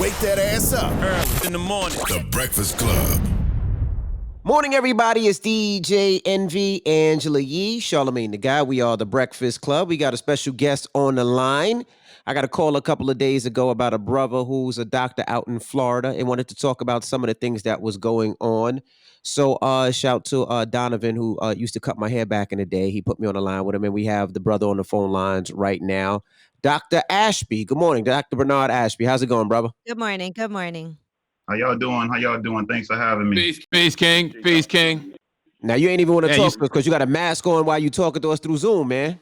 Wake that ass up. Early in the morning. The Breakfast Club. Morning, everybody. It's DJ Envy, Angela Yee, Charlamagne the Guy. We are the Breakfast Club. We got a special guest on the line. I got a call a couple of days ago about a brother who's a doctor out in Florida and wanted to talk about some of the things that was going on. So shout to Donovan, who used to cut my hair back in the day. He put me on the line with him, and we have the brother on the phone lines right now. Dr. Ashby. Good morning, Dr. Bernard Ashby. How's it going, brother? Good morning. Good morning. How y'all doing? Thanks for having me. Peace, King. Now, you ain't even want to Yeah, talk because you got a mask on while you talking to us through Zoom, man.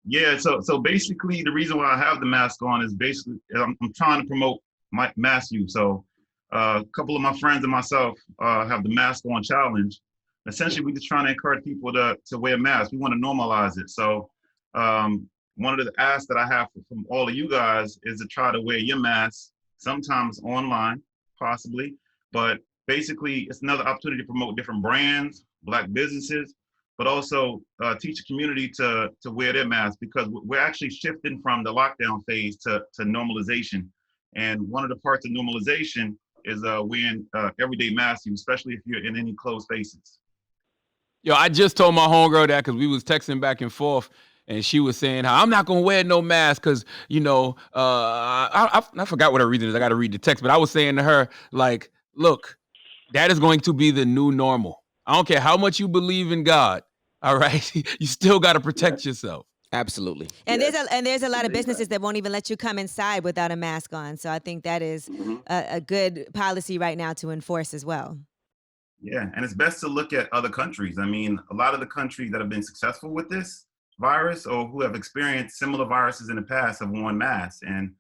Yeah, so basically the reason why I have the mask on is basically I'm trying to promote my mask use. So a couple of my friends and myself have the mask on challenge. Essentially, we're just trying to encourage people to wear masks. We want to normalize it. So one of the asks that I have from all of you guys is to try to wear your mask, sometimes online, possibly, but basically it's another opportunity to promote different brands, Black businesses, but also teach the community to wear their masks, because we're actually shifting from the lockdown phase to normalization. And one of the parts of normalization is wearing everyday masks, especially if you're in any closed spaces. Yo, I just told my homegirl that because we was texting back and forth, and she was saying how I'm not gonna wear no mask because I forgot what her reason is. I got to read the text, but I was saying to her like, look, that is going to be the new normal. I don't care how much you believe in God. All right, you still got to protect yourself. Absolutely. And there's a lot of businesses that won't even let you come inside without a mask on. So I think that is a good policy right now to enforce as well. Yeah, and it's best to look at other countries. I mean, a lot of the countries that have been successful with this virus or who have experienced similar viruses in the past have worn masks. And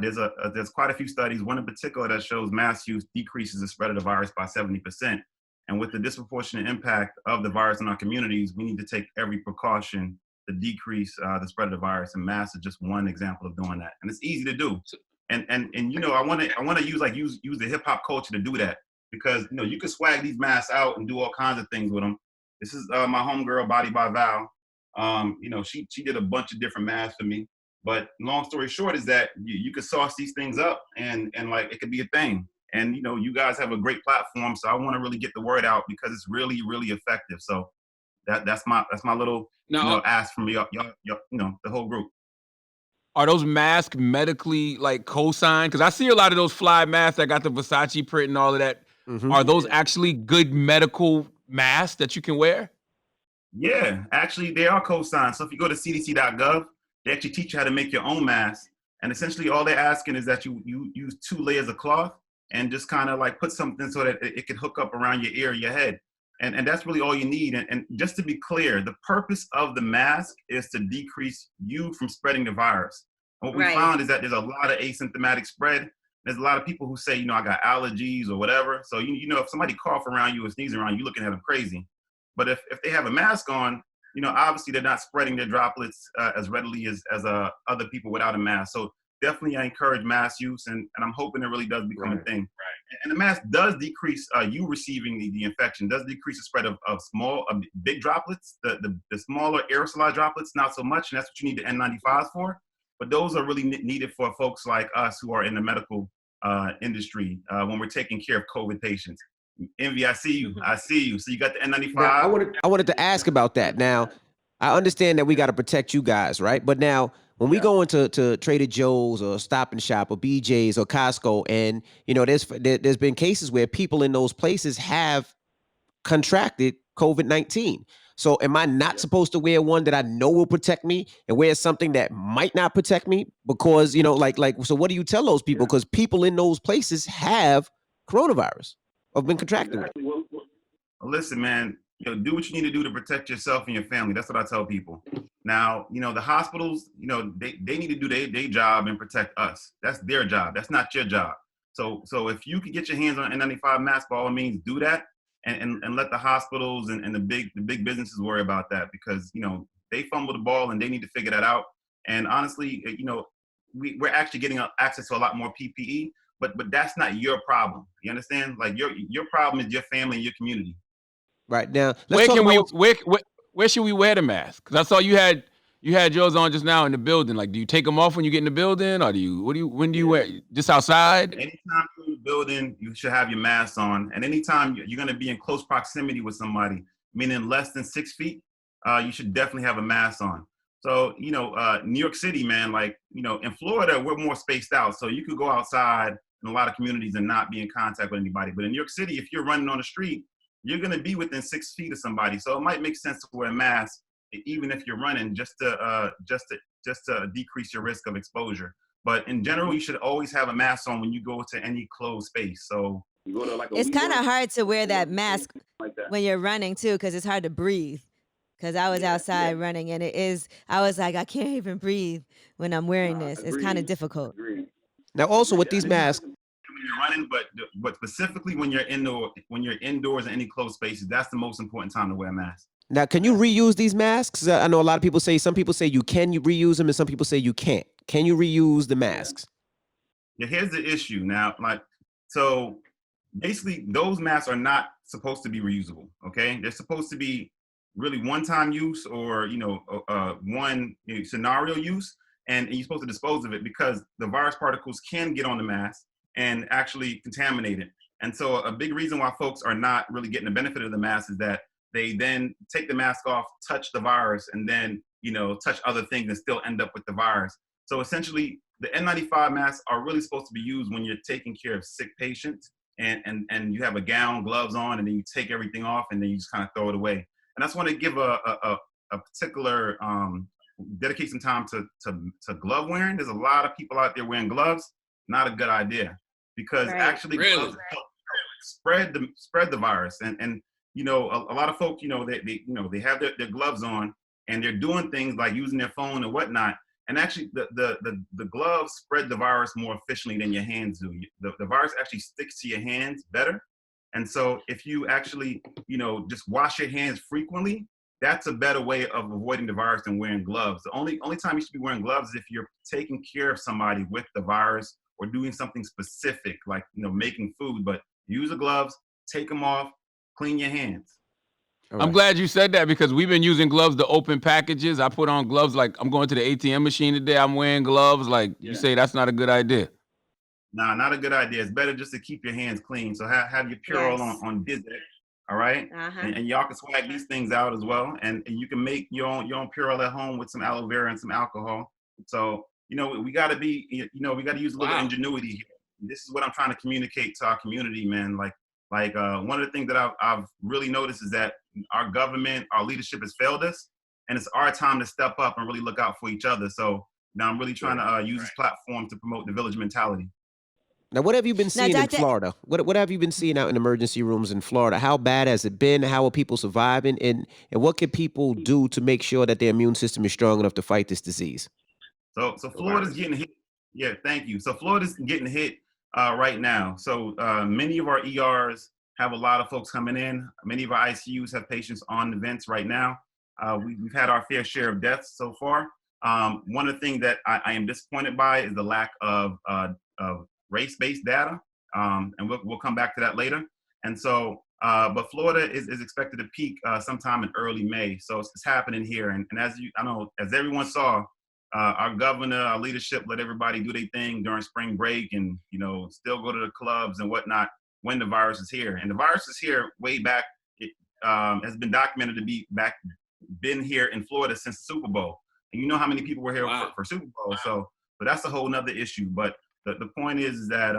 there's quite a few studies, one in particular that shows mask use decreases the spread of the virus by 70%. And with the disproportionate impact of the virus in our communities, we need to take every precaution to decrease the spread of the virus. And masks is just one example of doing that. And it's easy to do. And I want to use the hip hop culture to do that, because you can swag these masks out and do all kinds of things with them. This is my homegirl, Body by Val. She did a bunch of different masks for me. But long story short is that you could sauce these things up and like it could be a thing. And you guys have a great platform, so I want to really get the word out because it's really, really effective. So that's my little ask from y'all, the whole group. Are those masks medically like co-signed? Because I see a lot of those fly masks that got the Versace print and all of that. Mm-hmm. Are those actually good medical masks that you can wear? Yeah, actually they are co-signed. So if you go to cdc.gov, they actually teach you how to make your own mask. And essentially all they're asking is that you use 2 layers of cloth and just kind of like put something so that it can hook up around your ear, your head. And that's really all you need. And just to be clear, the purpose of the mask is to decrease you from spreading the virus. And what we found is that there's a lot of asymptomatic spread. There's a lot of people who say, I got allergies or whatever. So, if somebody cough around you or sneeze around you, you're looking at them crazy. But if they have a mask on, obviously they're not spreading their droplets as readily as other people without a mask. So definitely I encourage mask use, and I'm hoping it really does become a thing. Right. And the mask does decrease you receiving the infection, does decrease the spread of big droplets, the smaller aerosolized droplets, not so much, and that's what you need the N95s for. But those are really needed for folks like us who are in the medical industry when we're taking care of COVID patients. Envy, I see you. So you got the N95. Now, I wanted to ask about that. Now, I understand that we got to protect you guys, right? But now, when we go into Trader Joe's or Stop and Shop or BJ's or Costco, and there's been cases where people in those places have contracted COVID-19. So am I not supposed to wear one that I know will protect me and wear something that might not protect me? Because, so what do you tell those people? Because people in those places have coronavirus or been contracted with. Well, listen, man, do what you need to do to protect yourself and your family. That's what I tell people. Now, the hospitals, they need to do their job and protect us. That's their job. That's not your job. So if you can get your hands on an N95 mask, by all means, do that. And let the hospitals and the big businesses worry about that, because they fumble the ball and they need to figure that out. And honestly, we're actually getting access to a lot more PPE, but that's not your problem. You understand? Like your problem is your family and your community. Right now, where should we wear the mask? Because I saw you had You had yours on just now in the building. Like, do you take them off when you get in the building, or when do you wear? Just outside? Anytime you're in the building, you should have your mask on. And anytime you're going to be in close proximity with somebody, meaning less than 6 feet, you should definitely have a mask on. So, New York City, man, like, in Florida, we're more spaced out. So you could go outside in a lot of communities and not be in contact with anybody. But in New York City, if you're running on the street, you're going to be within 6 feet of somebody. So it might make sense to wear a mask, even if you're running, just to decrease your risk of exposure. But in general, you should always have a mask on when you go to any closed space. So you go to like It's kind of hard to wear that mask when you're running too, because it's hard to breathe. Because I was outside running, and I was like, I can't even breathe when I'm wearing this. It's kind of difficult. Now, also with these masks, when you're running, but specifically when you're indoors in any closed spaces, that's the most important time to wear a mask. now can you reuse these masks? I know a lot of people say, some people say you can reuse them, and some people say you can't. Can you reuse the masks? Yeah, here's the issue now. So basically, those masks are not supposed to be reusable. Okay, they're supposed to be really one-time use, or one scenario use, and you're supposed to dispose of it, because the virus particles can get on the mask and actually contaminate it. And so a big reason why folks are not really getting the benefit of the mask is that they then take the mask off, touch the virus, and then touch other things and still end up with the virus. So essentially, the N95 masks are really supposed to be used when you're taking care of sick patients, and you have a gown, gloves on, and then you take everything off, and then you just kind of throw it away. And I just want to give a particular dedicate some time to glove wearing. There's a lot of people out there wearing gloves. Not a good idea, because actually gloves help spread the virus. And a lot of folks, they have their gloves on, and they're doing things like using their phone and whatnot. And actually, the gloves spread the virus more efficiently than your hands do. The virus actually sticks to your hands better. And so if you actually, just wash your hands frequently, that's a better way of avoiding the virus than wearing gloves. The only time you should be wearing gloves is if you're taking care of somebody with the virus, or doing something specific, like, making food. But use the gloves, take them off, clean your hands. All I'm right. glad you said that, because we've been using gloves to open packages. I put on gloves, like I'm going to the ATM machine today. I'm wearing gloves. Like, you say that's not a good idea. Nah, not a good idea. It's better just to keep your hands clean. So have your Purell on Dizzy, all right? And y'all can swag these things out as well. And you can make your own Purell at home with some aloe vera and some alcohol. So, we got to be, we got to use a little ingenuity here. This is what I'm trying to communicate to our community, man. Like one of the things that I've really noticed is that our government, our leadership has failed us, and it's our time to step up and really look out for each other. So now I'm really trying to use this platform to promote the village mentality. Now, what have you been seeing in Dr. Florida? What have you been seeing out in emergency rooms in Florida? How bad has it been? How are people surviving? And what can people do to make sure that their immune system is strong enough to fight this disease? So Florida's getting hit. Yeah, thank you. So Florida's getting hit right now. So many of our ERs have a lot of folks coming in. Many of our ICUs have patients on the vents right now. We've had our fair share of deaths so far. One of the things that I am disappointed by is the lack of race-based data, and we'll come back to that later. And so, but Florida is expected to peak sometime in early May. So it's happening here. And as everyone saw, our governor, our leadership let everybody do their thing during spring break, and still go to the clubs and whatnot when the virus is here. And the virus is here way back. It has been documented to been here in Florida since the Super Bowl. And you know how many people were here for Super Bowl. So that's a whole nother issue. But the point is that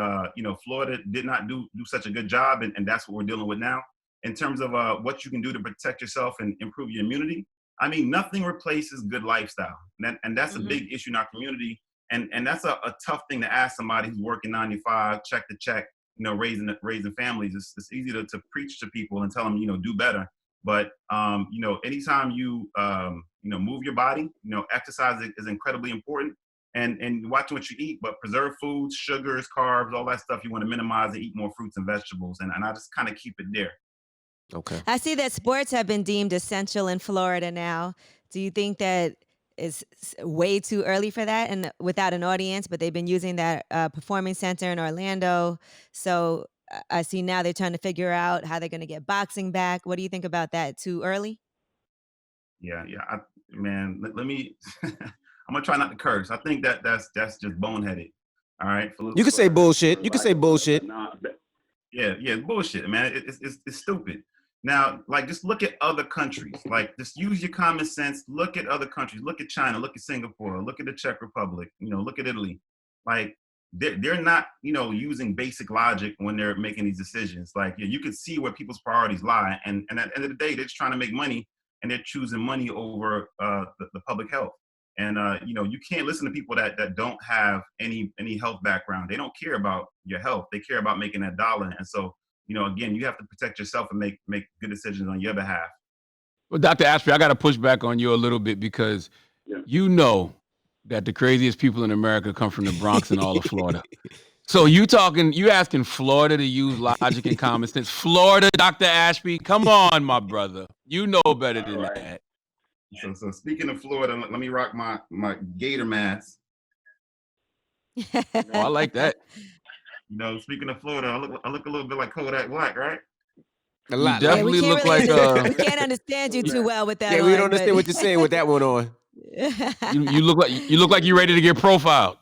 Florida did not do such a good job, and that's what we're dealing with now. In terms of what you can do to protect yourself and improve your immunity, I mean, nothing replaces good lifestyle, and that's a big issue in our community. And that's a tough thing to ask somebody who's working 9 to 5, check to check, raising families. It's easy to preach to people and tell them, do better. But anytime you move your body, exercise is incredibly important. And watching what you eat, but preserved foods, sugars, carbs, all that stuff you want to minimize, and eat more fruits and vegetables. And I just kind of keep it there. Okay. I see that sports have been deemed essential in Florida now. Do you think that is way too early for that, and without an audience? But they've been using that performing center in Orlando. So I see now they're trying to figure out how they're going to get boxing back. What do you think about that? Too early? Yeah. man, let me. I'm gonna try not to curse. I think that's just boneheaded. All right. You can say bullshit. You can say bullshit. Yeah, bullshit, man. It's stupid. Now, like, just look at other countries. Like, just use your common sense. Look at other countries. Look at China. Look at Singapore. Look at the Czech Republic. Look at Italy. Like, they're not, using basic logic when they're making these decisions. Like, you can see where people's priorities lie, and at the end of the day, they're just trying to make money, and they're choosing money over the public health. And you can't listen to people that don't have any health background. They don't care about your health. They care about making that dollar. And so, again, you have to protect yourself and make good decisions on your behalf. Well, Dr. Ashby, I got to push back on you a little bit because you know that the craziest people in America come from the Bronx and all of Florida. So you asking Florida to use logic and common sense. Florida, Dr. Ashby, come on, my brother. You know better than that. So speaking of Florida, let me rock my gator mask. Oh, I like that. Speaking of Florida, I look a little bit like Kodak Black, right? A lot. You definitely look like we can't understand you too well with that. Yeah, we don't understand what you're saying with that one on. you look like you're ready to get profiled.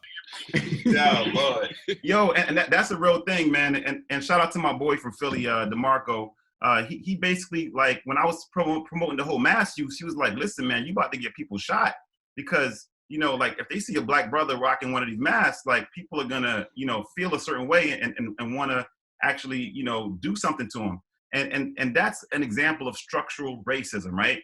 Oh, Lord. Yo, and that's a real thing, man. And shout out to my boy from Philly, DeMarco. He basically, like, when I was promoting the whole mask use, he was like, listen, man, you about to get people shot because, like, if they see a black brother rocking one of these masks, like, people are gonna, feel a certain way and want to actually, do something to him. And that's an example of structural racism, right?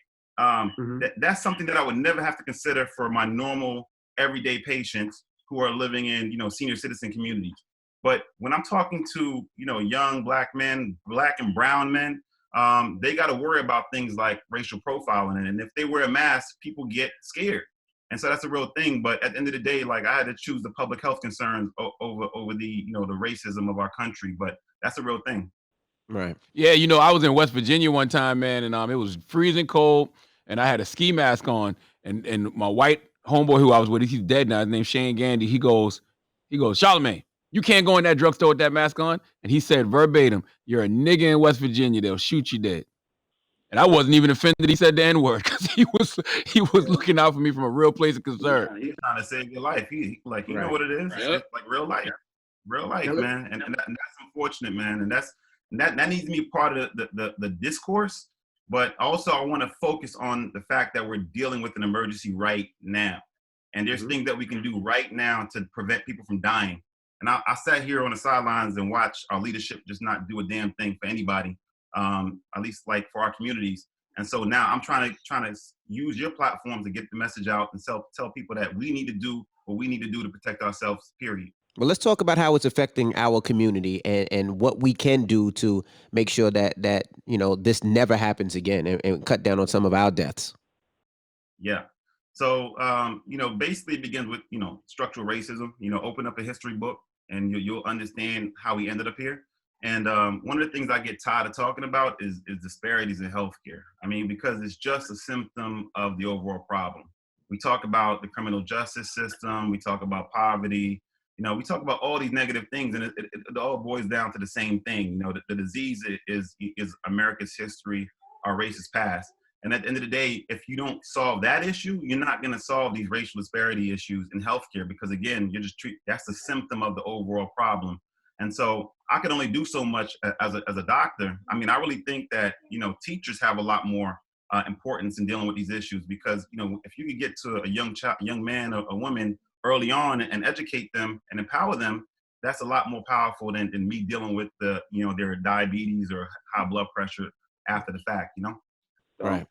That's something that I would never have to consider for my normal everyday patients who are living in, senior citizen communities. But when I'm talking to, young black men, black and brown men, they got to worry about things like racial profiling. And if they wear a mask, people get scared. And so that's a real thing. But at the end of the day, like, I had to choose the public health concerns over the, the racism of our country. But that's a real thing. Right. Yeah, I was in West Virginia one time, man, and it was freezing cold, and I had a ski mask on, and my white homeboy who I was with, he's dead now, his name's Shane Gandy, he goes, Charlamagne, you can't go in that drugstore with that mask on. And he said verbatim, you're a nigga in West Virginia, they'll shoot you dead. And I wasn't even offended he said the N-word because he was looking out for me from a real place of concern. Yeah, he's trying to save your life. He like, you Right. know what it is? Right. It's like real life. Real life, man. And that's unfortunate, man. And that needs to be part of the discourse. But also I want to focus on the fact that we're dealing with an emergency right now. And there's things that we can do right now to prevent people from dying. And I sat here on the sidelines and watched our leadership just not do a damn thing for anybody, at least like for our communities. And so now I'm trying to use your platform to get the message out and tell people that we need to do what we need to do to protect ourselves, period. Well, let's talk about how it's affecting our community and what we can do to make sure that this never happens again and cut down on some of our deaths. Yeah. So, basically it begins with, structural racism, open up a history book and you'll understand how we ended up here. And one of the things I get tired of talking about is disparities in healthcare. I mean, because it's just a symptom of the overall problem. We talk about the criminal justice system. We talk about poverty. We talk about all these negative things, and it all boils down to the same thing. The disease is America's history, our racist past. And at the end of the day, if you don't solve that issue, you're not going to solve these racial disparity issues in healthcare because, again, that's a symptom of the overall problem. And so I can only do so much as a doctor. I mean, I really think that, teachers have a lot more importance in dealing with these issues because, if you could get to a young man or a woman early on and educate them and empower them, that's a lot more powerful than me dealing with their diabetes or high blood pressure after the fact, Right.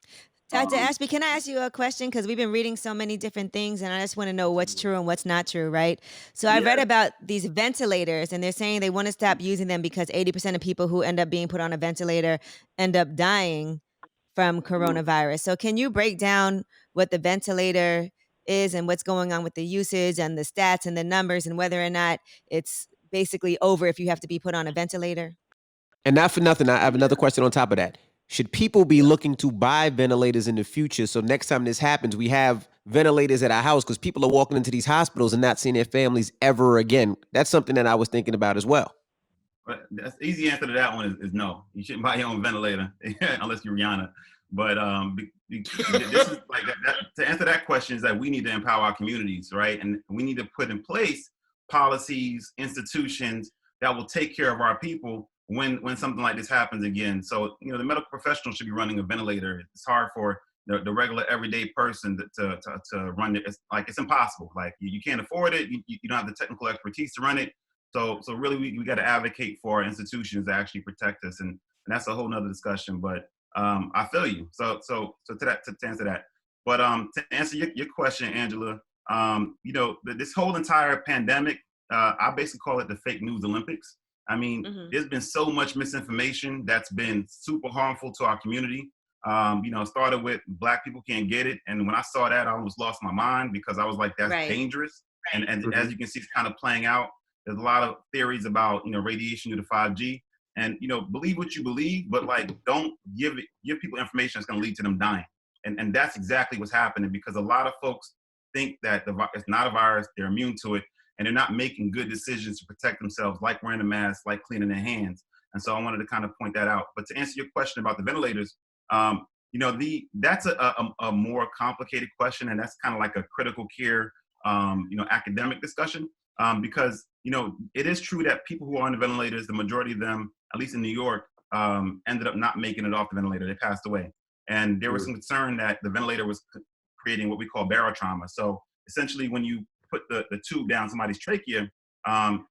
Dr. Ashby, can I ask you a question? Because we've been reading so many different things, and I just want to know what's true and what's not true, right? So I read about these ventilators, and they're saying they want to stop using them because 80% of people who end up being put on a ventilator end up dying from coronavirus. So can you break down what the ventilator is and what's going on with the usage and the stats and the numbers and whether or not it's basically over if you have to be put on a ventilator? And not for nothing, I have another question on top of that. Should people be looking to buy ventilators in the future so next time this happens, we have ventilators at our house because people are walking into these hospitals and not seeing their families ever again? That's something that I was thinking about as well. But the easy answer to that one is no. You shouldn't buy your own ventilator unless you're Rihanna. But this is like that, to answer that question is that we need to empower our communities, right? And we need to put in place policies, institutions that will take care of our people when something like this happens again. So, the medical professional should be running a ventilator. It's hard for the regular everyday person to run it. It's impossible. Like you can't afford it. You don't have the technical expertise to run it. So really we got to advocate for our institutions to actually protect us. And that's a whole nother discussion, but I feel you. So to answer that, but to answer your question, Angela, this whole entire pandemic, I basically call it the fake news Olympics. I mean, there's been so much misinformation that's been super harmful to our community. Started with Black people can't get it. And when I saw that, I almost lost my mind because I was like, that's dangerous. And as you can see, it's kind of playing out. There's a lot of theories about, radiation due to 5G. And, believe what you believe, but don't give people information that's going to lead to them dying. And that's exactly what's happening, because a lot of folks think that it's not a virus, they're immune to it, and they're not making good decisions to protect themselves, like wearing a mask, like cleaning their hands. And so I wanted to kind of point that out. But to answer your question about the ventilators, that's a more complicated question, and that's kind of like a critical care, academic discussion, because it is true that people who are on the ventilators, the majority of them, at least in New York, ended up not making it off the ventilator. They passed away, and there was some concern that the ventilator was creating what we call barotrauma. So essentially, when you put the tube down somebody's trachea,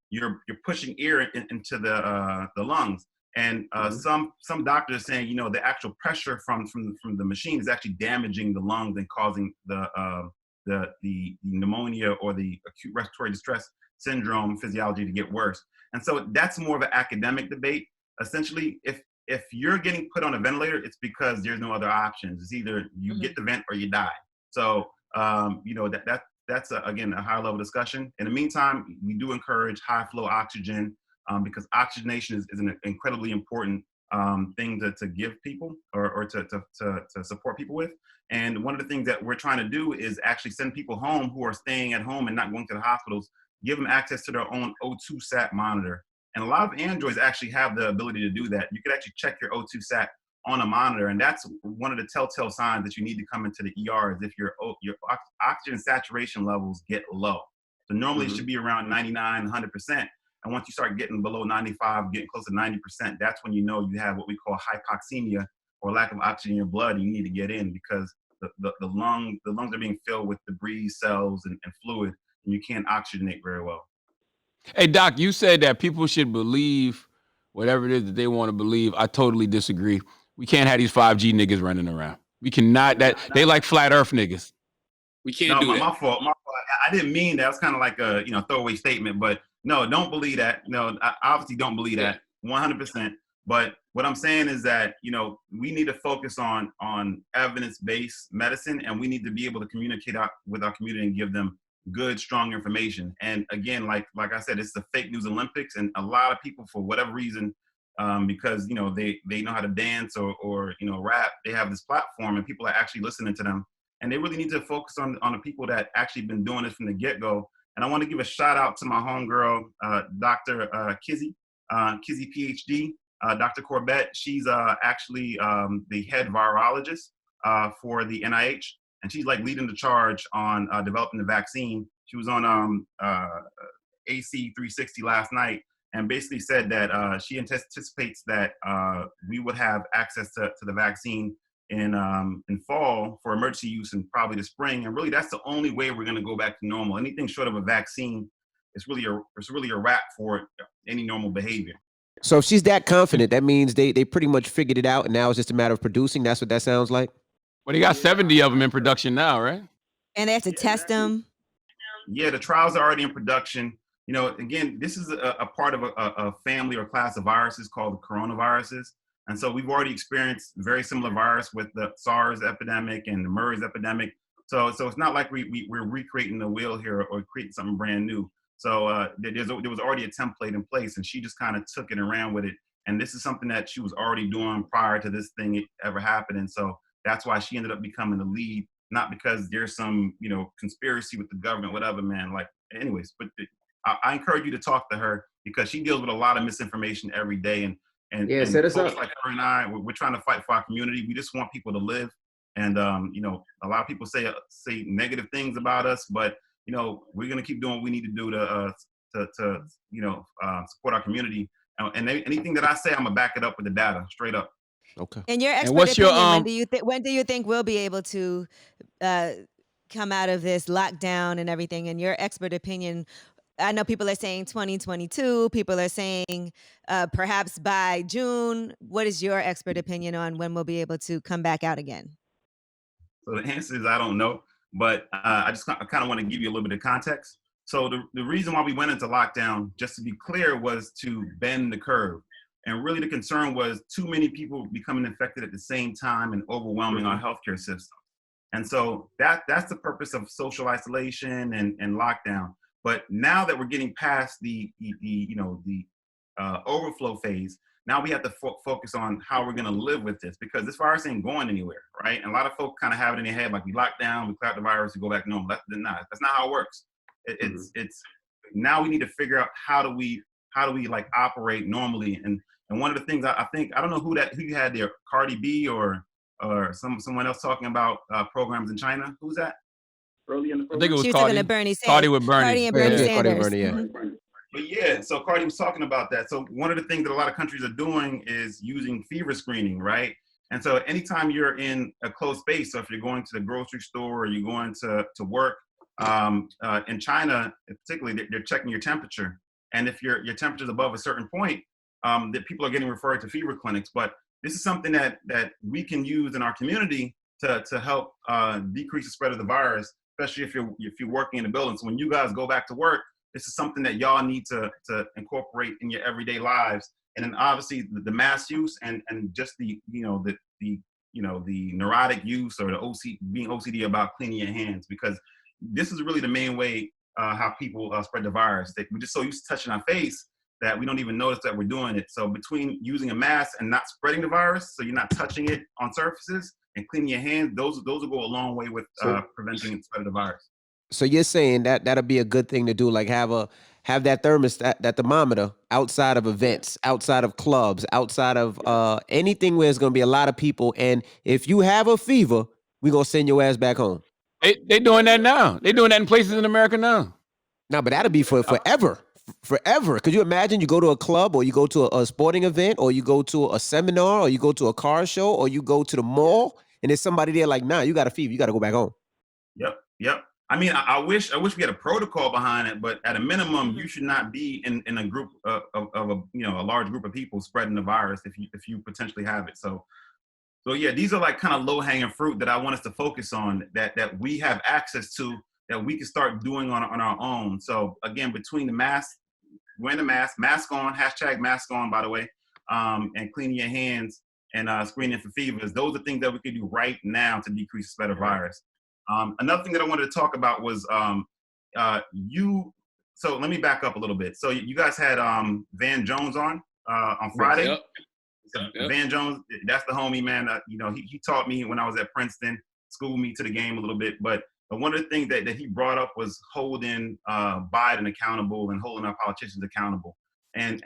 you're pushing air into the lungs. And some doctors are saying, the actual pressure from the machine is actually damaging the lungs and causing the pneumonia or the acute respiratory distress syndrome physiology to get worse. And so that's more of an academic debate. Essentially, if you're getting put on a ventilator, it's because there's no other options. It's either you get the vent or you die. So that's again a high level discussion. In the meantime, we do encourage high flow oxygen, because oxygenation is an incredibly important thing to give people or to support people with. And one of the things that we're trying to do is actually send people home who are staying at home and not going to the hospitals, give them access to their own O2 sat monitor. And a lot of Androids actually have the ability to do that. You could actually check your O2 sat on a monitor, and that's one of the telltale signs that you need to come into the ER, is if your oxygen saturation levels get low. So normally it should be around 99, 100%. And once you start getting below 95, getting close to 90%, that's when you know you have what we call hypoxemia, or lack of oxygen in your blood, and you need to get in, because the lungs are being filled with debris, cells, and fluid, and you can't oxygenate very well. Hey, Doc, you said that people should believe whatever it is that they want to believe. I totally disagree. We can't have these 5G niggas running around. We cannot. They like flat Earth niggas. We can't do that. My fault. I didn't mean that. It was kind of like a throwaway statement, but no, don't believe that. No, I obviously don't believe that 100%. But what I'm saying is that we need to focus on evidence-based medicine, and we need to be able to communicate with our community and give them good, strong information. And again, like I said, it's the fake news Olympics, and a lot of people, for whatever reason, because they know how to dance or rap, they have this platform, and people are actually listening to them. And they really need to focus on the people that actually been doing this from the get-go. And I want to give a shout out to my homegirl, Dr. Kizzy, PhD, Dr. Corbett. She's actually the head virologist for the NIH. And she's leading the charge on developing the vaccine. She was on AC 360 last night, and basically said that she anticipates that we would have access to the vaccine in fall for emergency use, and probably the spring. And really, that's the only way we're going to go back to normal. Anything short of a vaccine is really a wrap for any normal behavior. So if she's that confident, that means they pretty much figured it out, and now it's just a matter of producing. That's what that sounds like. Well, they got 70 of them in production now, right? And they have to test them. Yeah, the trials are already in production. Again, this is a part of a family or class of viruses called the coronaviruses. And so we've already experienced very similar virus with the SARS epidemic and the MERS epidemic. So it's not like we're recreating the wheel here or creating something brand new. So there was already a template in place, and she just kind of took it and ran with it. And this is something that she was already doing prior to this thing ever happening. So that's why she ended up becoming the lead, not because there's some, conspiracy with the government, whatever, man. Anyways, but I encourage you to talk to her, because she deals with a lot of misinformation every day. And And, Yeah, and set us folks up. like her and I, we're trying to fight for our community. We just want people to live. And you know, a lot of people say negative things about us, but you know, we're gonna keep doing what we need to do to you know, support our community. And anything that I say, I'm gonna back it up with the data, straight up. Okay. In your And expert what's your opinion, when do you think we'll be able to uh, come out of this lockdown and everything? In your expert opinion, I know people are saying 2022. People are saying perhaps by June. What is your expert opinion on when we'll be able to come back out again? So the answer is I don't know, but I kind of want to give you a little bit of context. So the reason why we went into lockdown, just to be clear, was to bend the curve. And really the concern was too many people becoming infected at the same time and overwhelming our healthcare system. And so that's the purpose of social isolation and lockdown. But now that we're getting past the overflow phase, now we have to focus on how we're going to live with this, because this virus ain't going anywhere, right? And a lot of folks kind of have it in their head like we lock down, we clear out the virus, we go back normal. That's not how it works. It's now we need to figure out how do we like operate normally. And one of the things I think, I don't know who you had there, Cardi B or someone else talking about programs in China. Who's that? Early in the I think it program? was She was Cardi. talking to Bernie Sanders. Cardi with Bernie. Cardi and Yeah, Bernie yeah, Cardi and Sanders. Bernie, yeah. Mhm. But yeah, so Cardi was talking about that. So one of the things that a lot of countries are doing is using fever screening, right? And so anytime you're in a closed space, so if you're going to the grocery store or you're going to work, in China, particularly, they're checking your temperature. And if your temperature is above a certain point, that people are getting referred to fever clinics. But this is something that we can use in our community to help decrease the spread of the virus, especially if you're working in a building. So when you guys go back to work, this is something that y'all need to incorporate in your everyday lives. And then obviously the mask use and just the neurotic use or being OCD about cleaning your hands, because this is really the main way how people spread the virus. That we're just so used to touching our face that we don't even notice that we're doing it. So between using a mask and not spreading the virus, so you're not touching it on surfaces, and cleaning your hands, those will go a long way with preventing the spread of the virus. So you're saying that that'll be a good thing to do, like have that thermostat, that thermometer outside of events, outside of clubs, outside of anything where there's gonna be a lot of people. And if you have a fever, we're gonna send your ass back home. They doing that now. They doing that in places in America now. No, but that'll be for forever. Forever. Could you imagine you go to a club or you go to a sporting event or you go to a seminar or you go to a car show or you go to the mall and there's somebody there like, nah, you got a fever, you got to go back home. Yep. I mean, I wish we had a protocol behind it, but at a minimum, you should not be in a group of a large group of people spreading the virus if you potentially have it. So yeah, these are like kind of low hanging fruit that I want us to focus on, that we have access to, that we can start doing on our own. So again, between the mask, wearing the mask on, #mask on, by the way, and cleaning your hands and screening for fevers, those are things that we can do right now to decrease the spread of virus. Another thing that I wanted to talk about was so let me back up a little bit. So you guys had Van Jones on Friday. Yep. Yep. Van Jones, that's the homie, man. He taught me when I was at Princeton, schooled me to the game a little bit. But one of the things that he brought up was holding Biden accountable and holding our politicians accountable. And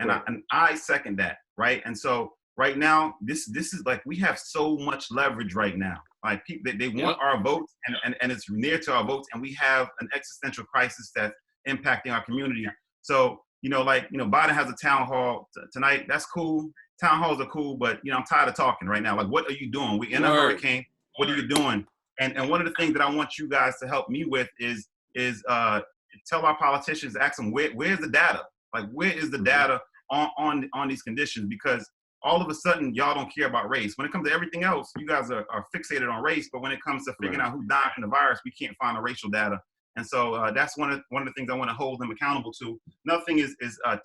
I second that, right? And so right now, this is like, we have so much leverage right now. Like people, they want our votes, and it's near to our votes, and we have an existential crisis that's impacting our community. So Biden has a town hall tonight. That's cool. Town halls are cool, but I'm tired of talking right now. Like, what are you doing? We're in a hurricane. What are you doing? And one of the things that I want you guys to help me with is tell our politicians, ask them where's the data? Like, where is the data on these conditions? Because all of a sudden, y'all don't care about race. When it comes to everything else, you guys are fixated on race. But when it comes to figuring out who died from the virus, we can't find the racial data. And so that's one of the things I want to hold them accountable to. Another thing is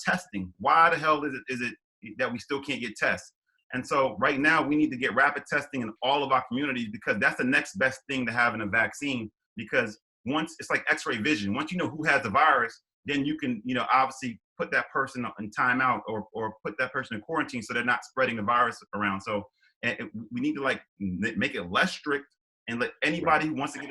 testing. Why the hell is it that we still can't get tests? And so right now we need to get rapid testing in all of our communities, because that's the next best thing to having a vaccine. Because once it's like X-ray vision, once you know who has the virus, then you can obviously put that person in timeout or put that person in quarantine so they're not spreading the virus around. So we need to make it less strict and let anybody who wants to get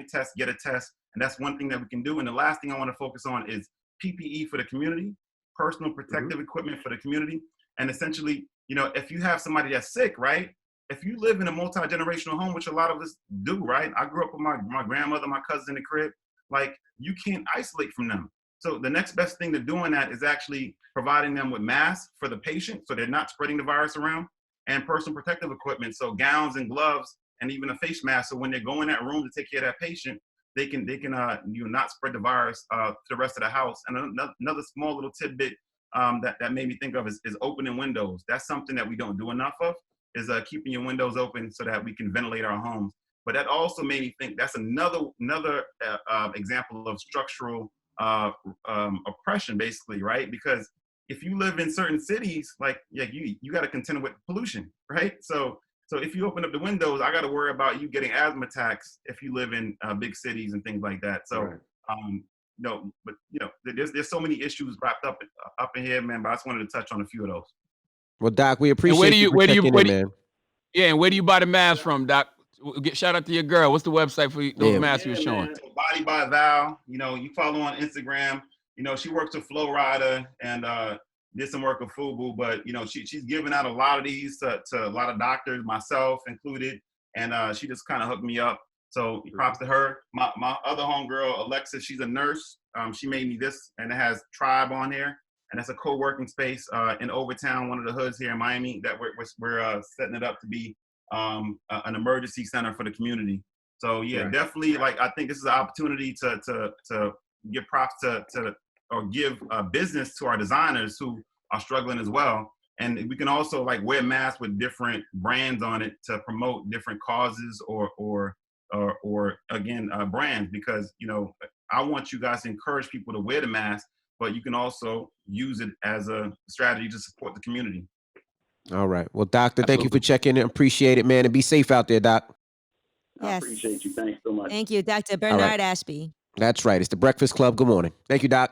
a test. And that's one thing that we can do. And the last thing I want to focus on is PPE for the community, personal protective equipment for the community. And essentially, you know, if you have somebody that's sick, right? If you live in a multi-generational home, which a lot of us do, right? I grew up with my grandmother, my cousin in the crib. Like, you can't isolate from them. So the next best thing to doing that is actually providing them with masks for the patient so they're not spreading the virus around, and personal protective equipment, so gowns and gloves and even a face mask. So when they go in that room to take care of that patient, they can not spread the virus to the rest of the house. And another small little tidbit that made me think of is opening windows. That's something that we don't do enough of, is keeping your windows open so that we can ventilate our homes. But that also made me think that's another example of structural oppression, basically, right? Because if you live in certain cities, like you got to contend with pollution, right? So if you open up the windows, I got to worry about you getting asthma attacks if you live in big cities and things like that. So, no, but there's so many issues wrapped up in here, man. But I just wanted to touch on a few of those. Well, Doc, we appreciate you for checking in, man. Yeah, and where do you buy the masks from, Doc? Shout out to your girl. What's the website for those masks you were showing? So Body by Val. You follow on Instagram. She works with Flow Rider and did some work with Fubu, but she's giving out a lot of these to a lot of doctors, myself included, and she just kind of hooked me up. So props to her. My other homegirl, Alexis, she's a nurse. She made me this, and it has Tribe on there, and that's a co-working space in Overtown, one of the hoods here in Miami, that we're setting it up to be an emergency center for the community. So definitely, I think this is an opportunity to give props or give business to our designers who are struggling as well. And we can also wear masks with different brands on it to promote different causes or again, brands, because, I want you guys to encourage people to wear the mask, but you can also use it as a strategy to support the community. All right. Well, Doctor, thank you for checking in. Appreciate it, man. And be safe out there, Doc. Yes. I appreciate you. Thanks so much. Thank you, Dr. Bernard Ashby. That's right. It's the Breakfast Club. Good morning. Thank you, Doc.